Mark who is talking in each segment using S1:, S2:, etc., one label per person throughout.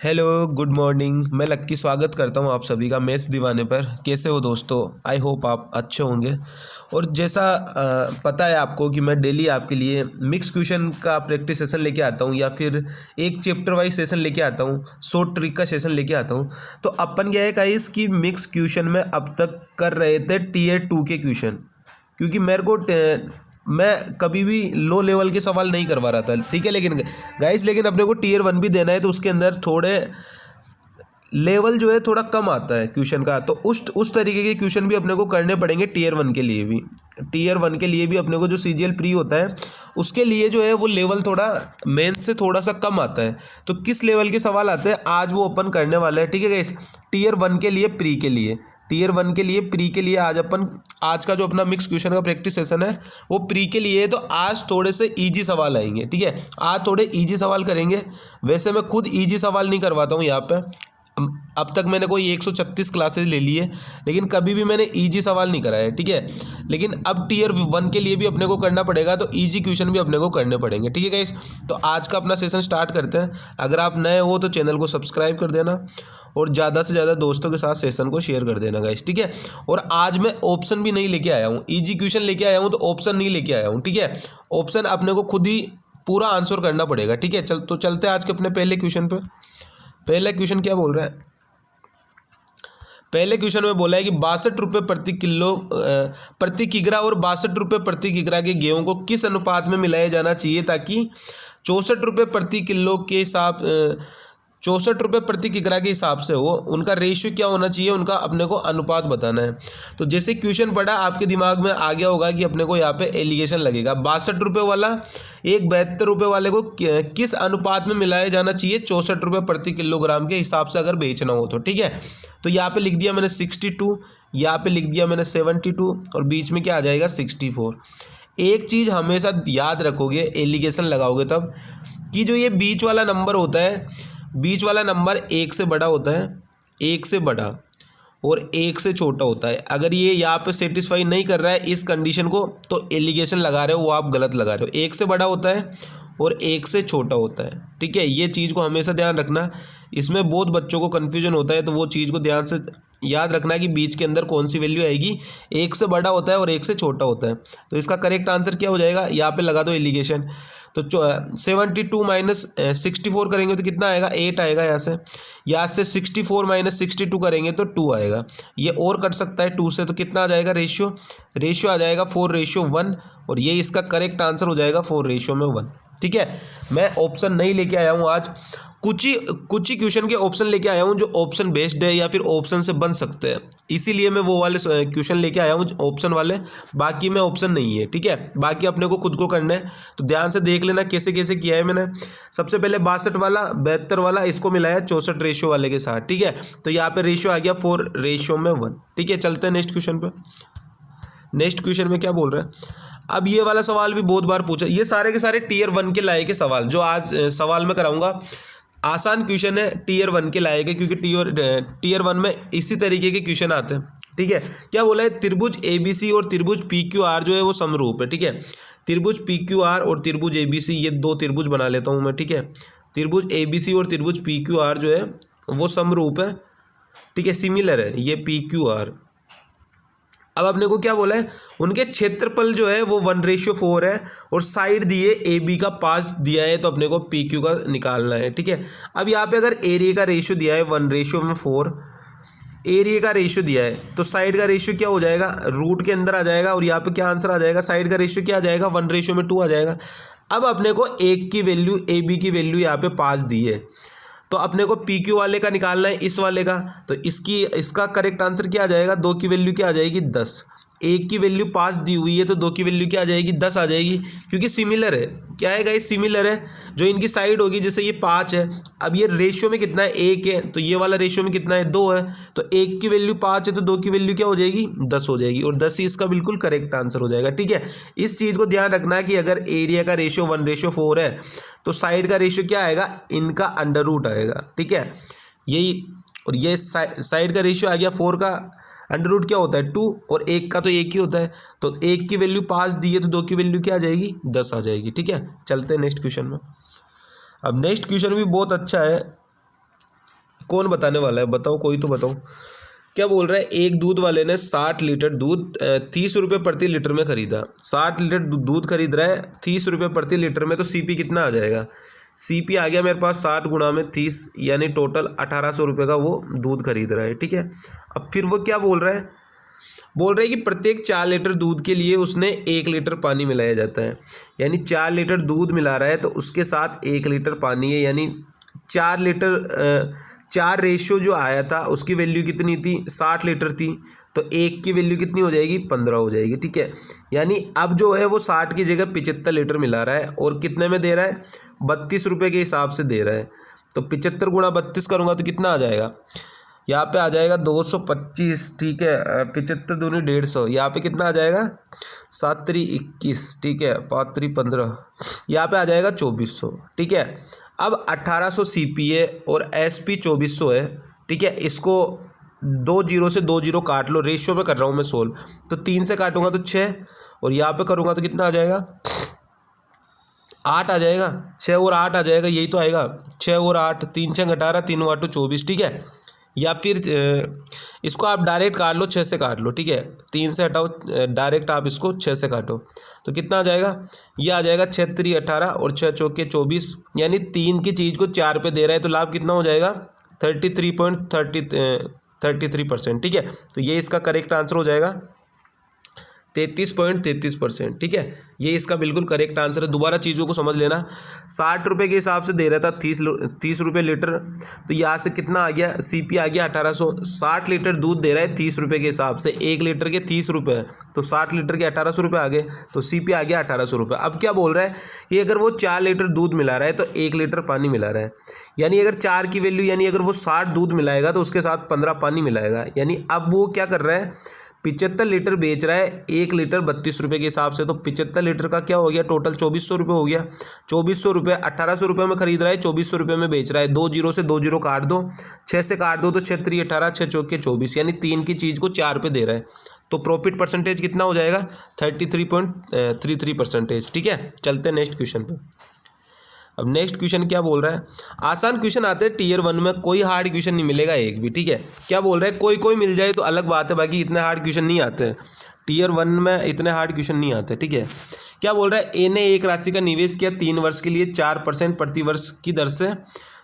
S1: Hello good morning. मैं लक्की स्वागत करता हूं आप सभी का मैथ्स दीवाने पर। कैसे हो दोस्तों? आई होप आप अच्छे होंगे। और जैसा पता है आपको कि मैं डेली आपके लिए मिक्स क्वेश्चन का प्रैक्टिस सेशन लेके आता हूं या फिर एक चैप्टर वाइज सेशन लेके आता हूं, शॉर्ट ट्रिक का सेशन लेके आता हूं। तो अपन क्या है गाइस कि मिक्स क्वेश्चन में अब तक कर रहे थे टीयर 2 के क्वेश्चन, क्योंकि मेरे को मैं कभी भी लो लेवल के सवाल नहीं करवा रहा था, ठीक है। लेकिन गाइस अपने को टीयर 1 भी देना है, तो उसके अंदर थोड़े लेवल जो है थोड़ा कम आता है क्वेश्चन का, तो उस तरीके के क्वेश्चन भी अपने को करने पड़ेंगे टीयर 1 के लिए भी। टीयर 1 के लिए भी अपने को जो सीजीएल प्री होता है उसके लिए जो है वो लेवल थोड़ा मेन से थोड़ा सा कम आता है। तो किस लेवल के सवाल आते हैं आज वो अपन करने वाले हैं, ठीक है गाइस। टीयर 1 के लिए प्री के लिए, टीयर 1 के लिए प्री के लिए आज का जो अपना मिक्स क्वेश्चन का प्रैक्टिस सेशन है वो प्री के लिए है। तो आज थोड़े से इजी सवाल आएंगे, ठीक है। आज थोड़े इजी सवाल करेंगे। वैसे मैं खुद इजी सवाल नहीं करवाता हूँ यहाँ पे। अब तक मैंने कोई 136 क्लासेस ले ली है, लेकिन कभी भी मैंने इजी सवाल नहीं कराया है, ठीक है। लेकिन अब टीयर 1 के लिए भी अपने को करना पड़ेगा, तो इजी क्वेश्चन भी अपने को करने पड़ेंगे, ठीक है गाइस। तो आज का अपना सेशन स्टार्ट करते हैं। अगर आप नए हो तो चैनल को सब्सक्राइब कर देना और ज़्यादा से ज़्यादा दोस्तों के साथ सेशन को शेयर कर देना गाइस, ठीक है। और आज मैं ऑप्शन भी नहीं लेके आया हूँ, इजी क्वेश्चन लेके आया हूँ, तो ऑप्शन नहीं लेके आया हूँ, ठीक है। ऑप्शन अपने को खुद ही पूरा आंसर करना पड़ेगा, ठीक है। चलते हैं आज के अपने पहले क्वेश्चन पे। पहला क्वेश्चन क्या बोल रहा है? पहले क्वेश्चन में बोला है कि 62 रुपये प्रति किग्रा और 62 रुपये प्रति किग्रा के गेहूं को किस अनुपात में मिलाया जाना चाहिए ताकि 64 रुपये प्रति किलो के हिसाब 64 रुपये प्रति किग्रा के हिसाब से हो। उनका रेशियो क्या होना चाहिए, उनका अपने को अनुपात बताना है। तो जैसे क्वेश्चन पढ़ा आपके दिमाग में आ गया होगा कि अपने को यहाँ पे एलिगेशन लगेगा। 62 रुपये वाला एक 72 रुपये वाले को किस अनुपात में मिलाया जाना चाहिए 64 रुपये प्रति किलोग्राम के हिसाब से अगर बेचना हो तो, ठीक है। तो यहाँ पे लिख दिया मैंने 62, यहाँ पे लिख दिया मैंने 72 और बीच में क्या आ जाएगा 64। एक चीज़ हमेशा याद रखोगे एलिगेशन लगाओगे तब, कि जो ये बीच वाला नंबर होता है, बीच वाला नंबर एक से बड़ा होता है, एक से बड़ा और एक से छोटा होता है। अगर ये यहाँ पे सेटिस्फाई नहीं कर रहा है इस कंडीशन को, तो एलिगेशन लगा रहे हो वो आप गलत लगा रहे हो। एक से बड़ा होता है और एक से छोटा होता है, ठीक है। ये चीज़ को हमेशा ध्यान रखना। इसमें बहुत बच्चों को कन्फ्यूजन होता है, तो वो चीज़ को ध्यान से याद रखना कि बीच के अंदर कौन सी वैल्यू आएगी। एक से बड़ा होता है और एक से छोटा होता है। तो इसका करेक्ट आंसर क्या हो जाएगा, यहाँ पे लगा दो एलिगेशन। तो 72 माइनस 64 करेंगे तो कितना आएगा, 8 आएगा। यहाँ से 64 माइनस 62 करेंगे तो 2 आएगा। ये और कट सकता है 2 से, तो कितना आ जाएगा रेशियो आ जाएगा 4:1 और ये इसका करेक्ट आंसर हो जाएगा 4:1, ठीक है। मैं ऑप्शन नहीं लेके आया हूँ आज, कुछ ही क्वेश्चन के ऑप्शन लेके आया हूँ जो ऑप्शन बेस्ड है या फिर ऑप्शन से बन सकते हैं, इसीलिए मैं वो वाले क्वेश्चन लेके आया हूँ ऑप्शन वाले। बाकी में ऑप्शन नहीं है, ठीक है। बाकी अपने को खुद को करना है, तो ध्यान से देख लेना कैसे कैसे किया है मैंने। सबसे पहले 62 वाला 72 वाला इसको मिलाया 64 रेशियो वाले के साथ, ठीक है। तो यहाँ पे रेशियो आ गया 4:1, ठीक है। चलते हैं नेक्स्ट क्वेश्चन पे। नेक्स्ट क्वेश्चन में क्या बोल रहे हैं? अब ये वाला सवाल भी बहुत बार पूछा, ये सारे के सारे टीयर 1 के लाए के सवाल जो आज सवाल में कराऊंगा, आसान क्वेश्चन है टीयर 1 के लाए के, क्योंकि टीयर 1 में इसी तरीके के क्वेश्चन आते हैं, ठीक है। क्या बोला है? त्रिभुज ABC और त्रिभुज PQR जो है वो समरूप है, ठीक है। त्रिभुज PQR और त्रिभुज ABC, ये दो त्रिभुज बना लेता हूँ मैं, ठीक है। त्रिभुज ABC और त्रिभुज PQR जो है वो समरूप है, ठीक है, सिमिलर है ये PQR। अब अपने को क्या बोला है? उनके क्षेत्रफल जो है वो 1:4 है और साइड दिए AB का 5 दिया है, तो अपने को PQ का निकालना है, ठीक है। अब यहाँ पे अगर एरिया का रेशियो दिया है 1:4, एरिया का रेशियो दिया है, तो साइड का रेशियो क्या हो जाएगा, रूट के अंदर आ जाएगा। और यहाँ पे क्या आंसर आ जाएगा, साइड का रेशियो क्या आ जाएगा, 1:2 आ जाएगा। अब अपने को एक की वैल्यू AB की वैल्यू यहाँ पे 5 दी है, तो अपने को PQ वाले का निकालना है, इस वाले का। तो इसका करेक्ट आंसर क्या आ जाएगा, 2 की वैल्यू क्या आ जाएगी 10। एक की वैल्यू 5 दी हुई है, तो 2 की वैल्यू क्या आ जाएगी 10 आ जाएगी, क्योंकि सिमिलर है। क्या है गाइस, सिमिलर है। जो इनकी साइड होगी, जैसे ये 5 है, अब ये रेशियो में कितना है 1 है, तो ये वाला रेशियो में कितना है 2 है, तो 1 की वैल्यू 5 है तो 2 की वैल्यू क्या हो जाएगी 10 हो जाएगी, और 10 ही इसका बिल्कुल करेक्ट आंसर हो जाएगा, ठीक है। इस चीज़ को ध्यान रखना है कि अगर एरिया का रेशियो 1:4 है तो साइड का रेशियो क्या आएगा, इनका अंडर रूट आएगा, ठीक है। यही, और ये साइड का रेशियो आ गया 4 का अंडर रूट क्या होता है 2, और 1 का तो 1 ही होता है। तो 1 की वैल्यू 5 दी है तो 2 की वैल्यू क्या आ जाएगी 10 आ जाएगी, ठीक है। चलते हैं नेक्स्ट क्वेश्चन में। अब नेक्स्ट क्वेश्चन भी बहुत अच्छा है, कौन बताने वाला है, बताओ कोई तो बताओ। क्या बोल रहा है, एक दूध वाले ने 60 लीटर दूध 30 रुपये प्रति लीटर में खरीदा। 60 लीटर दूध खरीद रहा है 30 रुपये प्रति लीटर में, तो सीपी कितना आ जाएगा? सीपी आ गया मेरे पास 60 गुणा में 30, यानी टोटल 1800 रुपये का वो दूध खरीद रहा है। ठीक है, अब फिर वो क्या बोल रहा है, बोल रहा है कि प्रत्येक 4 लीटर दूध के लिए उसने 1 लीटर पानी मिलाया जाता है। यानी 4 लीटर दूध मिला रहा है तो उसके साथ 1 लीटर पानी है, यानी 4 लीटर 4 रेशियो जो आया था उसकी वैल्यू कितनी थी? 60 लीटर थी, तो 1 की वैल्यू कितनी हो जाएगी? 15 हो जाएगी। ठीक है, यानी अब जो है वो 60 की जगह 75 लीटर मिला रहा है, और कितने में दे रहा है? 32 रुपये के हिसाब से दे रहा है। तो 75 गुणा 32 करूँगा तो कितना आ जाएगा? यहाँ पे आ जाएगा 225। ठीक है, 75 दूनी 150, यहाँ पे कितना आ जाएगा? 7 3 21। ठीक है, 5 3 15, यहाँ पे आ जाएगा 2400। ठीक है, अब 1800 CP है और SP 2400 है। ठीक है, इसको 2 जीरो से 2 जीरो काट लो, रेशियो में कर रहा हूँ मैं सोल्व, तो 3 से काटूंगा तो 6, और यहाँ पे करूँगा तो कितना आ जाएगा? 8 आ जाएगा। 6 और 8 आ जाएगा, यही तो आएगा। 6 और 8, 3 6 18, 3 8 24। ठीक है, या फिर इसको आप डायरेक्ट काट लो, 6 से काट लो। ठीक है, 3 से हटाओ, डायरेक्ट आप इसको 6 से काटो तो कितना आ जाएगा? ये आ जाएगा 6 3 18 और 6 चौके 24, यानी 3 की चीज़ को 4 पे दे रहा है, तो लाभ कितना हो जाएगा? 33.33%। ठीक है, तो ये इसका करेक्ट आंसर हो जाएगा 33.33%। ठीक है, ये इसका बिल्कुल करेक्ट आंसर है। दोबारा चीज़ों को समझ लेना, 60 रुपये के हिसाब से दे रहा था 30 रुपये लीटर, तो यहाँ से कितना आ गया? सीपी आ गया 1800। 60 लीटर दूध दे रहा है 30 रुपये के हिसाब से, 1 लीटर के 30 रुपये, तो 60 लीटर के 1800 रुपये आ गए, तो सीपी आ गया 1800 रुपये। अब क्या बोल रहा है कि अगर वो 4 लीटर दूध मिला रहा है तो 1 लीटर पानी मिला रहा है, यानी अगर 4 की वैल्यू, यानी अगर वो 60 दूध मिलाएगा तो उसके साथ 15 पानी मिलाएगा। यानी अब वो क्या कर रहा है? 75 लीटर बेच रहा है, 1 लीटर 32 रुपये के हिसाब से, तो 75 लीटर का क्या हो गया? टोटल 2400 रुपये हो गया। 2400 रुपये 1800 रुपये में खरीद रहा है, 2400 रुपये में बेच रहा है। 2 जीरो से 2 जीरो काट दो, 6 से काट दो तो 6 3 18, 6 चौके 24, यानी 3 की चीज़ को 4 पे दे रहा है, तो प्रॉफिट परसेंटेज कितना हो जाएगा? 33.33%। ठीक है, चलते हैं नेक्स्ट क्वेश्चन पे। अब नेक्स्ट क्वेश्चन क्या बोल रहा है? आसान क्वेश्चन आते हैं टियर 1 में, कोई हार्ड क्वेश्चन नहीं मिलेगा एक भी। ठीक है, क्या बोल रहा है? कोई कोई मिल जाए तो अलग बात है, बाकी इतने हार्ड क्वेश्चन नहीं आते टियर 1 में, इतने हार्ड क्वेश्चन नहीं आते। ठीक है, क्या बोल रहा है? ए ने एक राशि का निवेश किया 3 वर्ष के लिए 4% प्रति वर्ष की दर से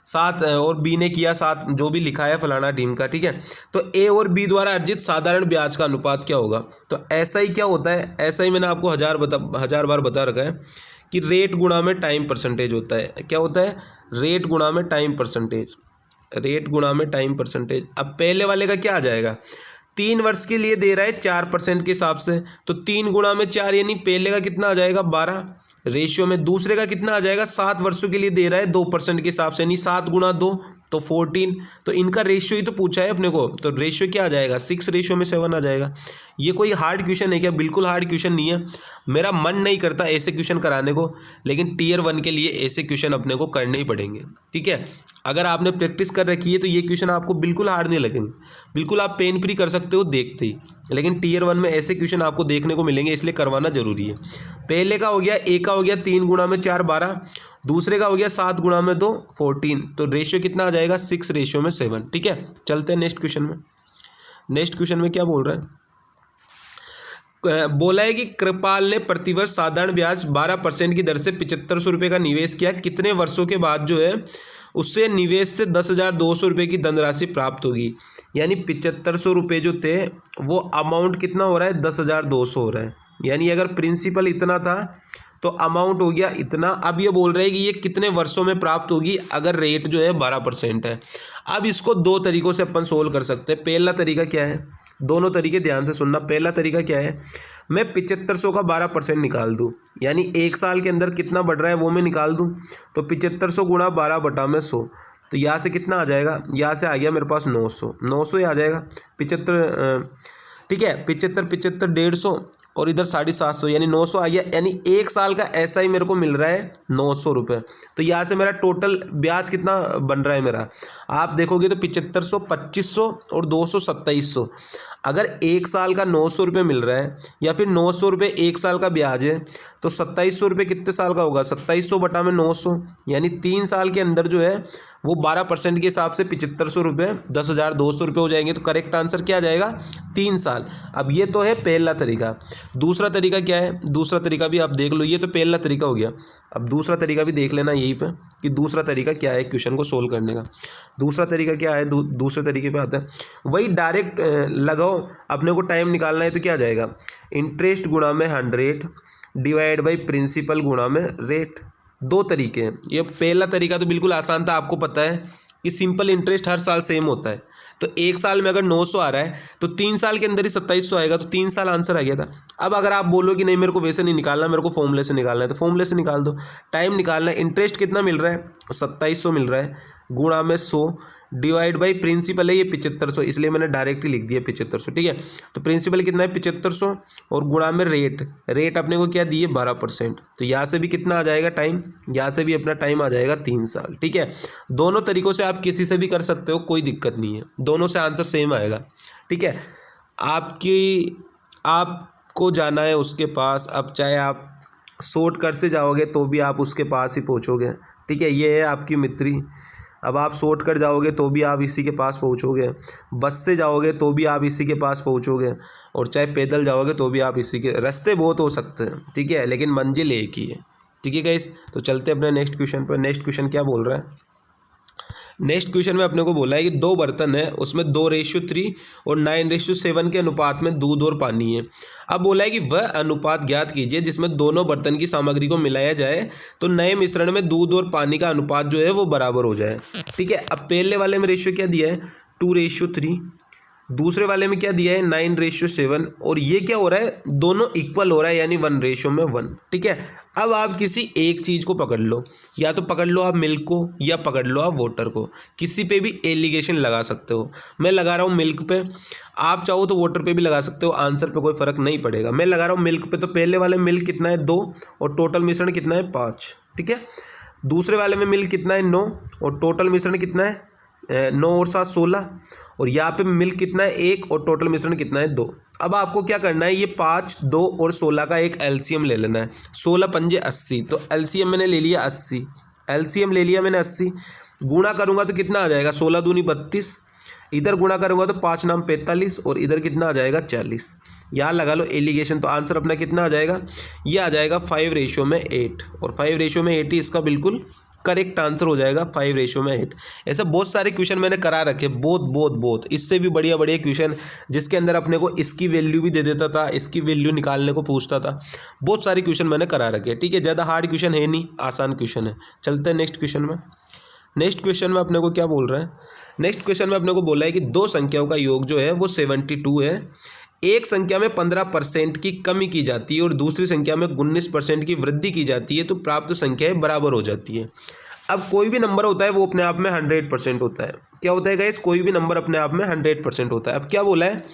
S1: 7, और बी ने किया 7, जो भी लिखा है फलाना टीम का। ठीक है, तो ए और बी द्वारा अर्जित साधारण ब्याज का अनुपात क्या होगा? तो ऐसा ही क्या होता है, ऐसा ही मैंने आपको हजार बार बता रखा है कि रेट गुणा में टाइम परसेंटेज होता है। क्या होता है? रेट गुणा में टाइम परसेंटेज, रेट गुणा में टाइम परसेंटेज। अब पहले वाले का क्या आ जाएगा? 3 वर्ष के लिए दे रहा है 4% के हिसाब से, तो 3 गुणा में 4, यानी पहले का कितना आ जाएगा? 12 रेशियो में। दूसरे का कितना आ जाएगा? 7 वर्षों के लिए दे रहा है 2% के हिसाब से, यानी 7 गुणा 2 तो 14। तो इनका रेशियो ही तो पूछा है अपने को, तो रेशियो क्या आ जाएगा? 6 रेशियो में 7 आ जाएगा। ये कोई हार्ड क्वेश्चन है क्या? बिल्कुल हार्ड क्वेश्चन नहीं है। मेरा मन नहीं करता ऐसे क्वेश्चन कराने को, लेकिन टियर 1 के लिए ऐसे क्वेश्चन अपने को करने ही पड़ेंगे। ठीक है, अगर आपने प्रैक्टिस कर रखी है तो ये क्वेश्चन आपको बिल्कुल हार्ड नहीं लगेंगे, बिल्कुल आप पेन फ्री कर सकते हो देखते ही। लेकिन टियर 1 में ऐसे क्वेश्चन आपको देखने को मिलेंगे, इसलिए करवाना जरूरी है। पहले का हो गया, ए का हो गया 3 गुणा में 4 12, दूसरे का हो गया 7 गुणा में 2 14, तो रेशियो कितना आ जाएगा? 6 रेशियो में 7। ठीक है, चलते हैं नेक्स्ट क्वेश्चन में। नेक्स्ट क्वेश्चन में क्या बोल रहा है? बोला है कि कृपाल ने प्रतिवर्ष साधारण ब्याज 12% की दर से 7500 रुपये का निवेश किया, कितने वर्षों के बाद जो है उससे निवेश से 10,200 रुपये की धनराशि प्राप्त होगी? यानी 7500 रुपये जो थे वो अमाउंट कितना हो रहा है? 10,200 हो रहा है। यानी अगर प्रिंसिपल इतना था तो अमाउंट हो गया इतना। अब ये बोल रहे हैं कि ये कितने वर्षों में प्राप्त होगी अगर रेट जो है 12% है। अब इसको 2 तरीक़ों से अपन सोल्व कर सकते हैं। पहला तरीका क्या है? दोनों तरीके ध्यान से सुनना। पहला तरीका क्या है? मैं 7500 का 12% निकाल दूँ, यानी 1 साल के अंदर कितना बढ़ रहा है वो मैं निकाल दूँ, तो 7500 गुणा 12 बटा में 100, तो यहाँ से कितना आ जाएगा? यहाँ से आ गया मेरे पास 900 ही आ जाएगा। 75 ठीक है, 75 75 150 और इधर 750 यानी 900 आ गया, यानी 1 साल का ऐसा ही मेरे को मिल रहा है 900 रुपये। तो यहाँ से मेरा टोटल ब्याज कितना बन रहा है मेरा, आप देखोगे तो 7500, 2500 और 200, 2700। अगर 1 साल का 900 रुपये मिल रहा है या फिर 900 रुपये 1 साल का ब्याज है, तो 2700 रुपये कितने साल का होगा, 2700 बटा में 900, यानी 3 साल के अंदर जो है वो 12% के हिसाब से 7500 रुपये 10,200 रुपये हो जाएंगे। तो करेक्ट आंसर क्या आ जाएगा, 3 साल। अब ये तो है पहला तरीका। दूसरा तरीका क्या है, दूसरा तरीका भी आप देख लो, ये तो पहला तरीका हो गया। अब दूसरा तरीका भी देख लेना यहीं पे कि दूसरा तरीका क्या है क्वेश्चन को सोल्व करने का। दूसरा तरीका क्या है, दूसरे तरीके पे आता है, वही डायरेक्ट लगाओ, अपने को टाइम निकालना है तो क्या जाएगा, इंटरेस्ट गुणा में 100 डिवाइड बाई प्रिंसिपल गुणा में रेट। 2 तरीके हैं। ये पहला तरीका तो बिल्कुल आसान था, आपको पता है कि सिंपल इंटरेस्ट हर साल सेम होता है। तो 1 साल में अगर 900 आ रहा है तो 3 साल के अंदर ही 2700 आएगा, तो 3 साल आंसर आ गया था। अब अगर आप बोलो कि नहीं मेरे को वैसे नहीं निकालना, मेरे को फॉर्मूले से निकालना है, तो फॉर्मूले से निकाल दो। टाइम निकालना है, इंटरेस्ट कितना मिल रहा है, 2700 मिल रहा है, गुणा में 100 डिवाइड बाई प्रिंसिपल है ये 7500, इसलिए मैंने डायरेक्ट ही लिख दिया 7500, ठीक है। तो प्रिंसिपल कितना है 7500 और गुणा में रेट अपने को क्या दी है 12%। तो यहाँ से भी कितना आ जाएगा टाइम, यहाँ से भी अपना टाइम आ जाएगा 3 साल, ठीक है। दोनों तरीक़ों से आप किसी से भी कर सकते हो, कोई दिक्कत नहीं है, दोनों से आंसर सेम आएगा, ठीक है। आपको जाना है उसके पास, अब चाहे आप शॉर्टकट से जाओगे तो भी आप उसके पास ही पहुँचोगे, ठीक है। ये है आपकी मित्री। अब आप शॉर्टकट जाओगे तो भी आप इसी के पास पहुंचोगे, बस से जाओगे तो भी आप इसी के पास पहुंचोगे, और चाहे पैदल जाओगे तो भी आप इसी के, रास्ते बहुत हो सकते हैं, ठीक है, लेकिन मंजिल एक ही है, ठीक है गाइस। तो चलते हैं अपने नेक्स्ट क्वेश्चन पर। नेक्स्ट क्वेश्चन क्या बोल रहा है, नेक्स्ट क्वेश्चन में अपने को बोला है कि 2 बर्तन है, उसमें 2:3 और 9:7 के अनुपात में दूध और पानी है। अब बोला है कि वह अनुपात ज्ञात कीजिए जिसमें दोनों बर्तन की सामग्री को मिलाया जाए तो नए मिश्रण में दूध और पानी का अनुपात जो है वो बराबर हो जाए, ठीक है। अब पहले वाले में रेशियो क्या दिया है 2:3, दूसरे वाले में क्या दिया है 9:7, और ये क्या हो रहा है दोनों इक्वल हो रहा है, यानी 1:1, ठीक है। अब आप किसी एक चीज़ को पकड़ लो, या तो पकड़ लो आप मिल्क को या पकड़ लो आप वाटर को, किसी पे भी एलिगेशन लगा सकते हो। मैं लगा रहा हूँ मिल्क पे, आप चाहो तो वाटर पे भी लगा सकते हो, आंसर पे कोई फ़र्क नहीं पड़ेगा। मैं लगा रहा हूँ मिल्क पे, तो पहले वाले मिल्क कितना है 2 और टोटल मिश्रण कितना है 5, ठीक है। दूसरे वाले में मिल्क कितना है 9 और टोटल मिश्रण कितना है 9 और 7 16, और यहाँ पे मिल्क कितना है 1 और टोटल मिश्रण कितना है 2। अब आपको क्या करना है, ये 5, 2 और 16 का एक एलसीएम ले लेना है। 16 पंजे 80, तो एलसीएम मैंने ले लिया 80, एलसीएम ले लिया मैंने 80। गुणा करूँगा तो कितना आ जाएगा 16 दूनी 32, इधर गुणा करूँगा तो 5 नाम 45, और इधर कितना आ जाएगा 40। यहाँ लगा लो एलिगेशन, तो आंसर अपना कितना आ जाएगा, ये आ जाएगा 5:8, और 5:8 ही इसका बिल्कुल करेक्ट आंसर हो जाएगा, 5:8। ऐसे बहुत सारे क्वेश्चन मैंने करा रखे, बहुत इससे भी बढ़िया क्वेश्चन, जिसके अंदर अपने को इसकी वैल्यू भी दे देता था, इसकी वैल्यू निकालने को पूछता था। बहुत सारे क्वेश्चन मैंने करा रखे, ठीक है। ज़्यादा हार्ड क्वेश्चन है नहीं, आसान क्वेश्चन है। चलते हैं नेक्स्ट क्वेश्चन में। नेक्स्ट क्वेश्चन में अपने को क्या बोल रहा है, नेक्स्ट क्वेश्चन में अपने को बोला है कि 2 संख्याओं का योग जो है वो 72 है। एक संख्या में 15% की कमी की जाती है और दूसरी संख्या में 19% की वृद्धि की जाती है, तो प्राप्त संख्याएं बराबर हो जाती है। अब कोई भी नंबर होता है वो अपने आप में 100% होता है। क्या होता है गाइस, कोई भी नंबर अपने आप में 100% होता है। अब क्या बोला है,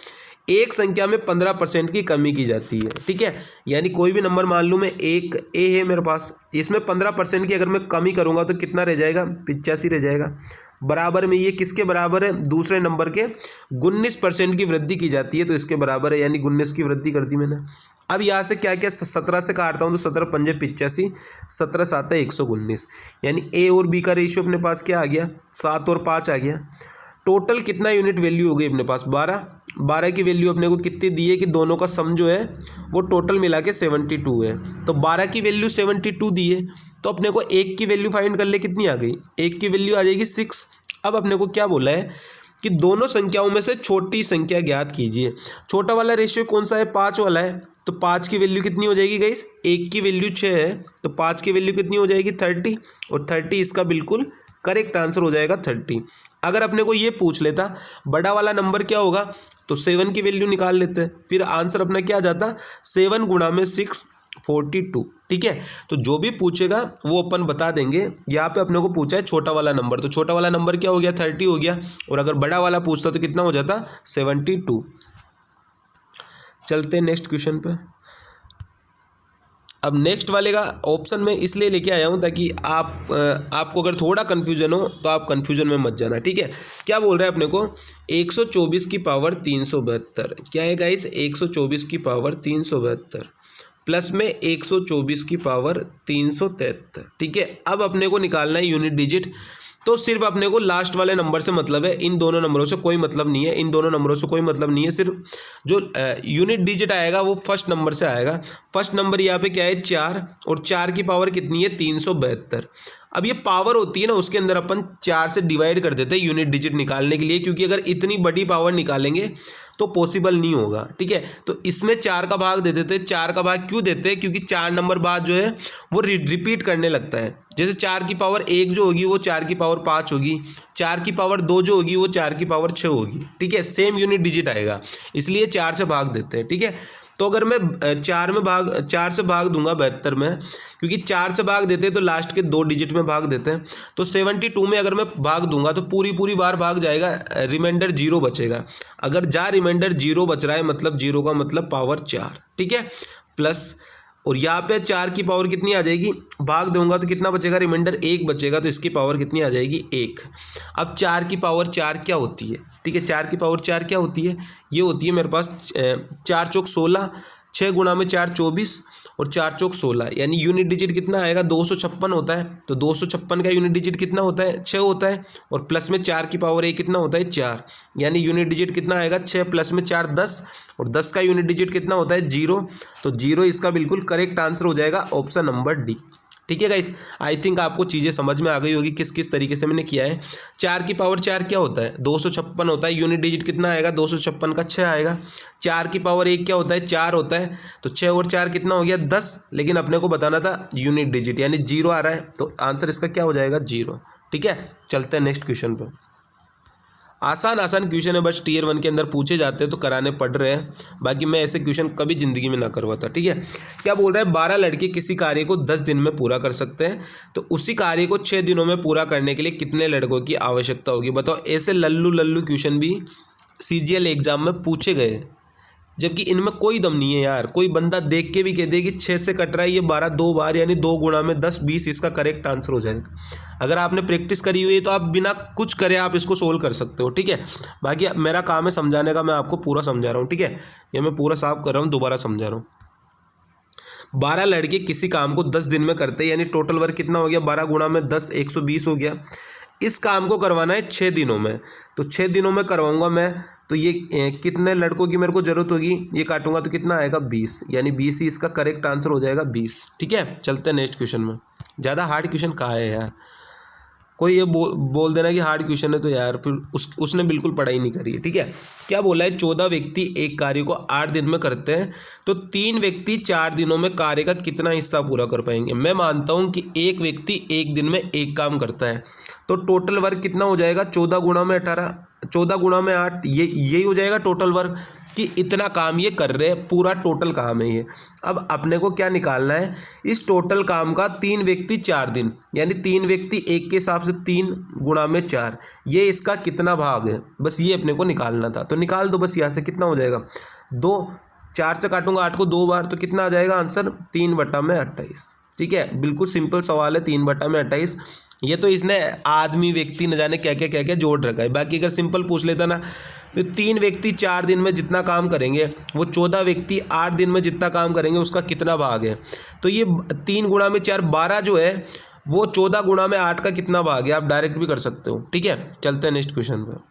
S1: एक संख्या में 15% की कमी की जाती है, ठीक है। यानी कोई भी नंबर मान लूँ मैं, एक ए है मेरे पास, इसमें 15% की अगर मैं कमी करूँगा तो कितना रह जाएगा 85 रह जाएगा। बराबर में ये किसके बराबर है, दूसरे नंबर के 19% की वृद्धि की जाती है, तो इसके बराबर है, यानी 19 की वृद्धि कर दी मैंने। अब यहाँ से क्या क्या 17 से काटता हूँ तो 17 पंजे 85, 17 7 119, यानी ए और बी का रेशियो अपने पास क्या आ गया 7 और 5 आ गया। टोटल कितना यूनिट वैल्यू हो गई अपने पास 12 की वैल्यू अपने को कितनी दी है कि दोनों का सम जो है वो टोटल मिला के 72 है। तो 12 की वैल्यू 72 दी है, तो अपने को एक की वैल्यू फाइंड कर ले, कितनी आ गई, एक की वैल्यू आ जाएगी 6। अब अपने को क्या बोला है कि दोनों संख्याओं में से छोटी संख्या ज्ञात कीजिए। छोटा वाला रेशियो कौन सा है, 5 वाला है, तो 5 की वैल्यू कितनी हो जाएगी गाइस, एक की वैल्यू 6 है, तो 5 की वैल्यू कितनी हो जाएगी 30, और 30 इसका बिल्कुल करेक्ट आंसर हो जाएगा 30। अगर अपने को ये पूछ लेता बड़ा वाला नंबर क्या होगा, तो 7 की वैल्यू निकाल लेते हैं, फिर आंसर अपना क्या आ जाता 7 गुणा में 6 42, ठीक है। तो जो भी पूछेगा वो अपन बता देंगे। यहाँ पे अपने को पूछा है छोटा वाला नंबर, तो छोटा वाला नंबर क्या हो गया 30 हो गया, और अगर बड़ा वाला पूछता तो कितना हो जाता 72। चलते हैं नेक्स्ट क्वेश्चन पे। अब नेक्स्ट वाले का ऑप्शन में इसलिए लेके आया हूँ ताकि आपको अगर थोड़ा कन्फ्यूजन हो तो आप कन्फ्यूजन में मत जाना, ठीक है। क्या बोल रहा है अपने को, 124 की पावर 372, क्या है गाइस, 124 की पावर 372 प्लस में 124 की पावर 373, ठीक है। अब अपने को निकालना है यूनिट डिजिट, तो सिर्फ अपने को लास्ट वाले नंबर से मतलब है, इन दोनों नंबरों से कोई मतलब नहीं है, इन दोनों नंबरों से कोई मतलब नहीं है। सिर्फ जो यूनिट डिजिट आएगा वो फर्स्ट नंबर से आएगा। फर्स्ट नंबर यहाँ पे क्या है 4, और 4 की पावर कितनी है 372। अब ये पावर होती है ना, उसके अंदर अपन 4 से डिवाइड कर देते हैं यूनिट डिजिट निकालने के लिए, क्योंकि अगर इतनी बड़ी पावर निकालेंगे तो पॉसिबल नहीं होगा, ठीक है। तो इसमें 4 का भाग दे देते हैं। 4 का भाग क्यों देते हैं, क्योंकि 4 नंबर बाद जो है वो रिपीट करने लगता है। जैसे 4 की पावर 1 जो होगी वो 4 की पावर 5 होगी, 4 की पावर 2 जो होगी वो 4 की पावर 6 होगी, ठीक है। सेम यूनिट डिजिट आएगा, इसलिए 4 से भाग देते हैं, ठीक है। तो अगर मैं 4 से भाग दूंगा 72 में, क्योंकि 4 से भाग देते हैं तो लास्ट के 2 डिजिट में भाग देते हैं, तो 72 में अगर मैं भाग दूंगा तो पूरी बार भाग जाएगा, रिमाइंडर 0 बचेगा। अगर रिमाइंडर 0 बच रहा है मतलब 0 का मतलब पावर 4, ठीक है। प्लस, और यहाँ पे 4 की पावर कितनी आ जाएगी, भाग दूंगा तो कितना बचेगा, रिमाइंडर 1 बचेगा, तो इसकी पावर कितनी आ जाएगी 1। अब 4 की पावर 4 क्या होती है, ठीक है। 4 की पावर 4 क्या होती है, ये होती है मेरे पास 4 चौक 16, 6 गुणा में 4 24, और 4 चौक 16, यानी यूनिट डिजिट कितना आएगा 256 होता है। तो 256 का यूनिट डिजिट कितना होता है 6 होता है, और प्लस में 4 की पावर 1 कितना होता है 4, यानी यूनिट डिजिट कितना आएगा 6 प्लस में 4 10, और 10 का यूनिट डिजिट कितना होता है 0। तो 0 इसका बिल्कुल करेक्ट आंसर हो जाएगा ऑप्शन नंबर डी, ठीक है गाइस। आई थिंक आपको चीज़ें समझ में आ गई होगी किस किस तरीके से मैंने किया है। 4 की पावर 4 क्या होता है 256 होता है, यूनिट डिजिट कितना आएगा 256 का 6 आएगा। 4 की पावर 1 क्या होता है 4 होता है, तो 6 और 4 कितना हो गया 10, लेकिन अपने को बताना था यूनिट डिजिट यानी 0 आ रहा है, तो आंसर इसका क्या हो जाएगा 0, ठीक है। चलते हैं नेक्स्ट क्वेश्चन पर। आसान क्वेश्चन है, बस टीयर 1 के अंदर पूछे जाते हैं तो कराने पड़ रहे हैं, बाकी मैं ऐसे क्वेश्चन कभी ज़िंदगी में ना करवाता, ठीक है। क्या बोल रहा है, 12 लड़के किसी कार्य को 10 दिन में पूरा कर सकते हैं, तो उसी कार्य को 6 दिनों में पूरा करने के लिए कितने लड़कों की आवश्यकता होगी, बताओ। ऐसे लल्लू क्वेश्चन भी CGL एग्जाम में पूछे गए, जबकि इनमें कोई दम नहीं है यार। कोई बंदा देख के भी कह दे कि 6 से कट रहा है ये 12 2 बार, यानी 2 गुणा में 10 20 इसका करेक्ट आंसर हो जाएगा। अगर आपने प्रैक्टिस करी हुई है तो आप बिना कुछ करे आप इसको सोल्व कर सकते हो, ठीक है। बाकी मेरा काम है समझाने का, मैं आपको पूरा समझा रहा हूँ, ठीक है। ये मैं पूरा साफ कर रहा हूँ, दोबारा समझा रहा हूँ। 12 लड़के किसी काम को 10 दिन में करते हैं, यानी टोटल वर्क कितना हो गया 12 गुणा में 10 120 हो गया। इस काम को करवाना है 6 दिनों में, तो 6 दिनों में करवाऊंगा मैं, तो ये कितने लड़कों की मेरे को ज़रूरत होगी, ये काटूंगा तो कितना आएगा 20, यानी 20 ही इसका करेक्ट आंसर हो जाएगा 20, ठीक है। चलते हैं नेक्स्ट क्वेश्चन में। ज़्यादा हार्ड क्वेश्चन कहाँ है यार, कोई ये बोल देना कि हार्ड क्वेश्चन है तो यार फिर उसने बिल्कुल पढ़ाई नहीं करी है, ठीक है। क्या बोला है, 14 व्यक्ति एक कार्य को 8 दिन में करते हैं, तो 3 व्यक्ति 4 दिनों में कार्य का कितना हिस्सा पूरा कर पाएंगे। मैं मानता हूं कि एक व्यक्ति एक दिन में एक काम करता है, तो टोटल वर्क कितना हो जाएगा 14 गुणा में 18, 14 गुणा में 8, यही हो जाएगा टोटल वर्क, कि इतना काम ये कर रहे हैं, पूरा टोटल काम है ये। अब अपने को क्या निकालना है, इस टोटल काम का 3 व्यक्ति 4 दिन, यानी 3 व्यक्ति एक के हिसाब से 3 गुणा में 4, ये इसका कितना भाग है, बस ये अपने को निकालना था। तो निकाल दो बस, यहाँ से कितना हो जाएगा 2, 4 से काटूंगा 8 को 2 बार, तो कितना आ जाएगा आंसर 3/28, ठीक है। बिल्कुल सिंपल सवाल है, 3/28। ये तो इसने आदमी व्यक्ति न जाने क्या क्या जोड़ रखा है, बाकी अगर सिंपल पूछ लेता ना, तो 3 व्यक्ति 4 दिन में जितना काम करेंगे वो 14 व्यक्ति 8 दिन में जितना काम करेंगे उसका कितना भाग है। तो ये 3 गुणा में 4 12 जो है वो 14 गुणा में 8 का कितना भाग है, आप डायरेक्ट भी कर सकते हो, ठीक है। चलते हैं नेक्स्ट क्वेश्चन पर।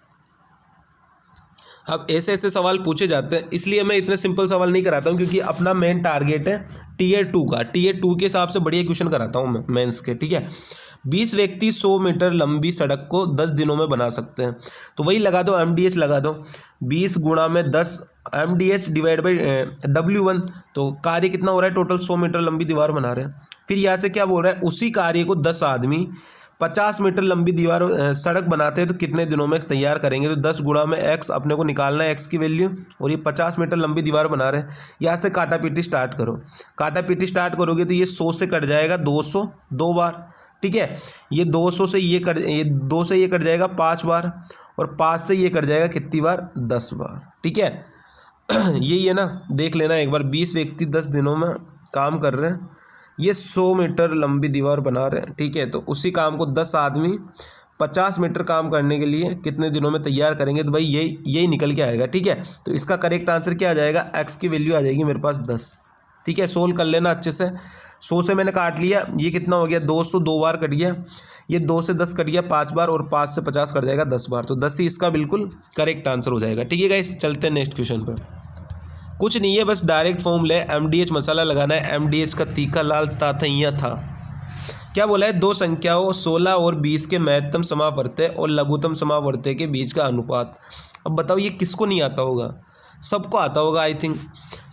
S1: अब ऐसे सवाल पूछे जाते हैं, इसलिए मैं इतने सिंपल सवाल नहीं कराता हूँ, क्योंकि अपना मेन टारगेट है टीयर 2 का। टीयर 2 के हिसाब से बढ़िया क्वेश्चन कराता हूँ मैं मेंस के, ठीक है। 20 व्यक्ति 100 मीटर लंबी सड़क को 10 दिनों में बना सकते हैं, तो वही लगा दो, MDH लगा दो, 20 गुणा में 10 MDH डिवाइड बाई W1, तो कार्य कितना हो रहा है टोटल 100 मीटर लंबी दीवार बना रहे हैं। फिर यहाँ से क्या बोल रहा है, उसी कार्य को 10 आदमी 50 मीटर लंबी दीवार सड़क बनाते हैं तो कितने दिनों में तैयार करेंगे। तो 10 गुणा में x अपने को निकालना है, x की वैल्यू, और ये 50 मीटर लंबी दीवार बना रहे हैं। यहाँ से काटा पीटी स्टार्ट करो, काटा पीटी स्टार्ट करोगे तो ये 100 से कट जाएगा 200 2 बार, ठीक है। ये 200 से ये 2 से ये कट जाएगा 5 बार, और 5 से ये कट जाएगा कितनी बार 10 बार, ठीक है। यही है ना, देख लेना एक बार। 20 व्यक्ति 10 दिनों में काम कर रहे हैं, ये 100 मीटर लंबी दीवार बना रहे हैं, ठीक है। तो उसी काम को 10 आदमी 50 मीटर काम करने के लिए कितने दिनों में तैयार करेंगे, तो भाई यही निकल के आएगा, ठीक है। तो इसका करेक्ट आंसर क्या आ जाएगा, एक्स की वैल्यू आ जाएगी मेरे पास 10, ठीक है। सोल्व कर लेना अच्छे से। 100 से मैंने काट लिया, ये कितना हो गया 200, 2 बार कट गया, ये 2 से 10 कट गया 5 बार, और 5 से 50 कट जाएगा 10 बार, तो 10 ही इसका बिल्कुल करेक्ट आंसर हो जाएगा, ठीक है गाइस। चलते हैं नेक्स्ट क्वेश्चन पर। कुछ नहीं है, बस डायरेक्ट फॉर्मूला है, MDH मसाला लगाना है। MDH का तीखा लाल तातैया था। क्या बोला है, दो संख्याओं 16 और 20 के महत्तम समावर्त्य और लघुत्तम समावर्त्य के बीच का अनुपात। अब बताओ ये किसको नहीं आता होगा, सबको आता होगा आई थिंक।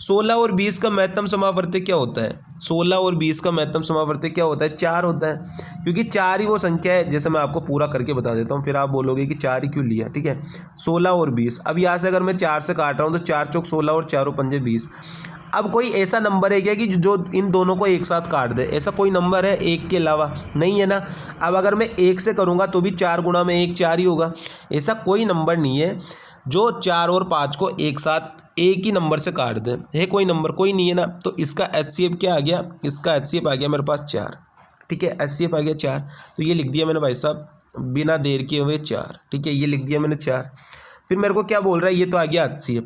S1: 16 और 20 का महत्तम समावर्त्य क्या होता है, 16 और 20 का महत्तम समावर्त्य क्या होता है, 4 होता है, क्योंकि 4 ही वो संख्या है। जैसे मैं आपको पूरा करके बता देता हूँ, फिर आप बोलोगे कि 4 ही क्यों लिया, ठीक है। 16 और 20, अब यहाँ से अगर मैं 4 से काट रहा हूँ तो 4 चौक 16 और 4 पंजे 20। अब कोई ऐसा नंबर है क्या कि जो इन दोनों को एक साथ काट दे, ऐसा कोई नंबर है एक के अलावा, नहीं है ना। अब अगर मैं 1 से करूँगा तो भी 4 गुणा में 1 4 ही होगा। ऐसा कोई नंबर नहीं है जो 4 और 5 को एक साथ एक ही नंबर से काट दे, है कोई नंबर, कोई नहीं है ना। तो इसका HCF क्या आ गया, इसका HCF आ गया मेरे पास 4, ठीक है। HCF आ गया 4, तो ये लिख दिया मैंने भाई साहब बिना देर किए हुए 4, ठीक है। ये लिख दिया मैंने 4। फिर मेरे को क्या बोल रहा है, ये तो आ गया HCF।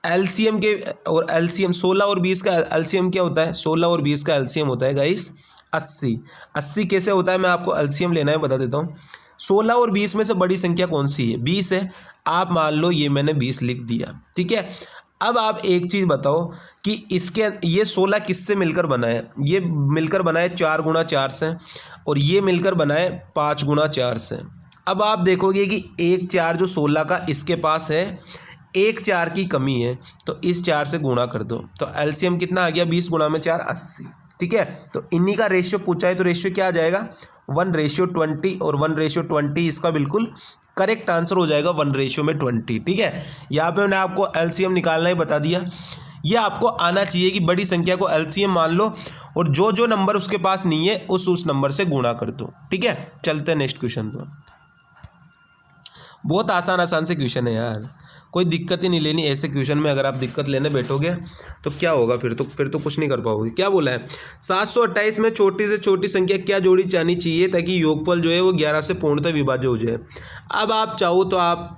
S1: LCM के और LCM 16 और 20 का LCM क्या होता है, 16 और 20 का LCM होता है गाइस 80। 80 कैसे होता है, मैं आपको LCM लेना है बता देता हूँ। 16 और 20 में से बड़ी संख्या कौन सी है, 20 है। आप मान लो ये मैंने 20 लिख दिया, ठीक है। अब आप एक चीज़ बताओ कि इसके ये 16 किससे मिलकर बना है, ये मिलकर बना है 4 गुणा 4 से, और ये मिलकर बना है 5 गुणा 4 से। अब आप देखोगे कि एक 4 जो 16 का इसके पास है, एक 4 की कमी है, तो इस 4 से गुणा कर दो, तो LCM कितना आ गया, 20 गुणा में 4 80, ठीक है। तो इन्हीं का रेशियो पूछा है, तो रेशियो क्या आ जाएगा 1:20, और 1:20 इसका बिल्कुल करेक्ट आंसर हो जाएगा 1:20, ठीक है। यहाँ पे मैंने आपको LCM निकालना ही बता दिया। ये आपको आना चाहिए कि बड़ी संख्या को LCM मान लो, और जो जो नंबर उसके पास नहीं है उस नंबर से गुणा कर दो, ठीक है। चलते हैं नेक्स्ट क्वेश्चन पर। बहुत आसान से क्वेश्चन है यार, कोई दिक्कत ही नहीं लेनी ऐसे क्वेश्चन में। अगर आप दिक्कत लेने बैठोगे तो क्या होगा, फिर तो कुछ नहीं कर पाओगे। क्या बोला है, 728 में छोटी से छोटी संख्या क्या जोड़ी जानी चाहिए ताकि योगफल जो है वो 11 से पूर्णतः विभाज्य हो जाए। अब आप चाहो तो आप